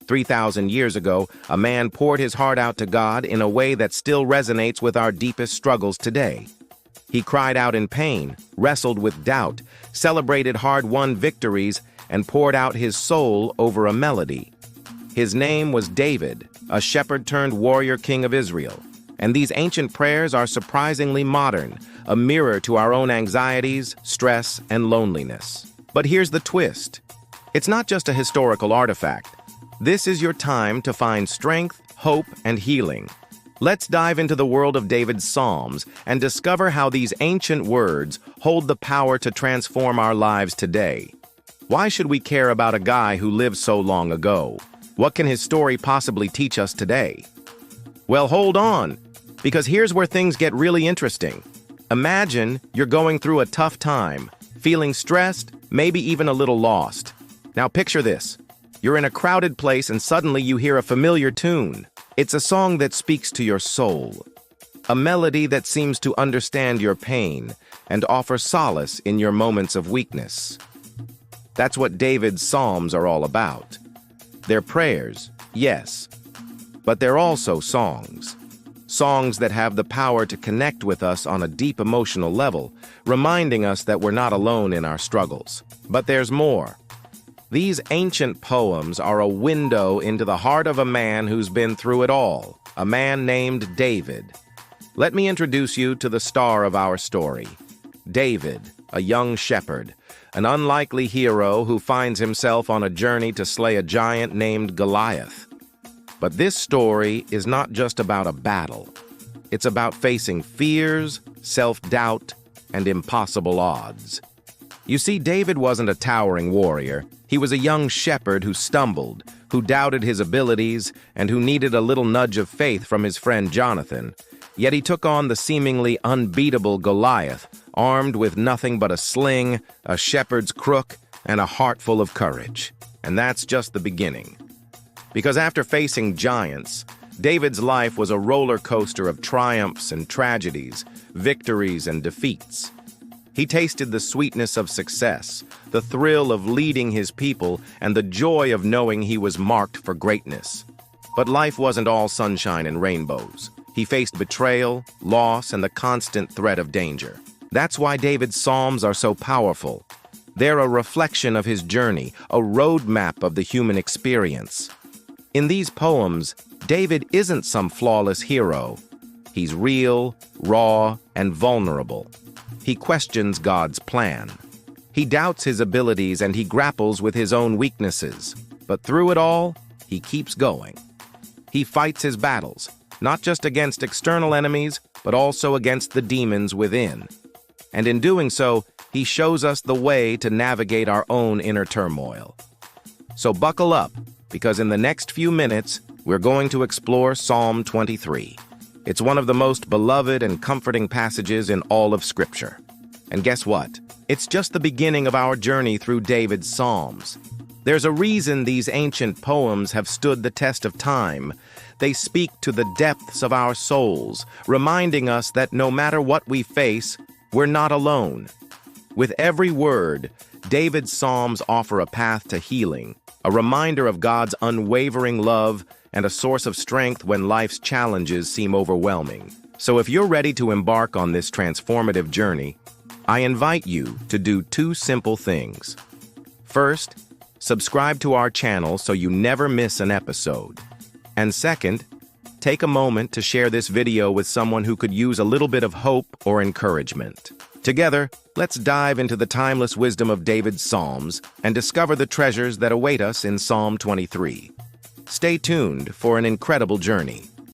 3,000 years ago, a man poured his heart out to God in a way that still resonates with our deepest struggles today. He cried out in pain, wrestled with doubt, celebrated hard-won victories, and poured out his soul over a melody. His name was David, a shepherd-turned-warrior king of Israel. And these ancient prayers are surprisingly modern, a mirror to our own anxieties, stress, and loneliness. But here's the twist. It's not just a historical artifact. This is your time to find strength, hope, and healing. Let's dive into the world of David's Psalms and discover how these ancient words hold the power to transform our lives today. Why should we care about a guy who lived so long ago? What can his story possibly teach us today? Well, hold on, because here's where things get really interesting. Imagine you're going through a tough time, feeling stressed, maybe even a little lost. Now picture this. You're in a crowded place and suddenly you hear a familiar tune. It's a song that speaks to your soul. A melody that seems to understand your pain and offer solace in your moments of weakness. That's what David's Psalms are all about. They're prayers, yes, but they're also songs. Songs that have the power to connect with us on a deep emotional level, reminding us that we're not alone in our struggles. But there's more. These ancient poems are a window into the heart of a man who's been through it all, a man named David. Let me introduce you to the star of our story. David, a young shepherd, an unlikely hero who finds himself on a journey to slay a giant named Goliath. But this story is not just about a battle. It's about facing fears, self-doubt, and impossible odds. You see, David wasn't a towering warrior. He was a young shepherd who stumbled, who doubted his abilities, and who needed a little nudge of faith from his friend Jonathan. Yet he took on the seemingly unbeatable Goliath, armed with nothing but a sling, a shepherd's crook, and a heart full of courage. And that's just the beginning. Because after facing giants, David's life was a roller coaster of triumphs and tragedies, victories and defeats. He tasted the sweetness of success, the thrill of leading his people, and the joy of knowing he was marked for greatness. But life wasn't all sunshine and rainbows. He faced betrayal, loss, and the constant threat of danger. That's why David's Psalms are so powerful. They're a reflection of his journey, a roadmap of the human experience. In these poems, David isn't some flawless hero. He's real, raw, and vulnerable. He questions God's plan. He doubts his abilities and he grapples with his own weaknesses. But through it all, he keeps going. He fights his battles, not just against external enemies, but also against the demons within. And in doing so, he shows us the way to navigate our own inner turmoil. So buckle up, because in the next few minutes, we're going to explore Psalm 23. It's one of the most beloved and comforting passages in all of Scripture. And guess what? It's just the beginning of our journey through David's Psalms. There's a reason these ancient poems have stood the test of time. They speak to the depths of our souls, reminding us that no matter what we face, we're not alone. With every word, David's Psalms offer a path to healing, a reminder of God's unwavering love, and a source of strength when life's challenges seem overwhelming. So if you're ready to embark on this transformative journey, I invite you to do two simple things. First, subscribe to our channel so you never miss an episode. And second, take a moment to share this video with someone who could use a little bit of hope or encouragement. Together, let's dive into the timeless wisdom of David's Psalms and discover the treasures that await us in Psalm 23. Stay tuned for an incredible journey.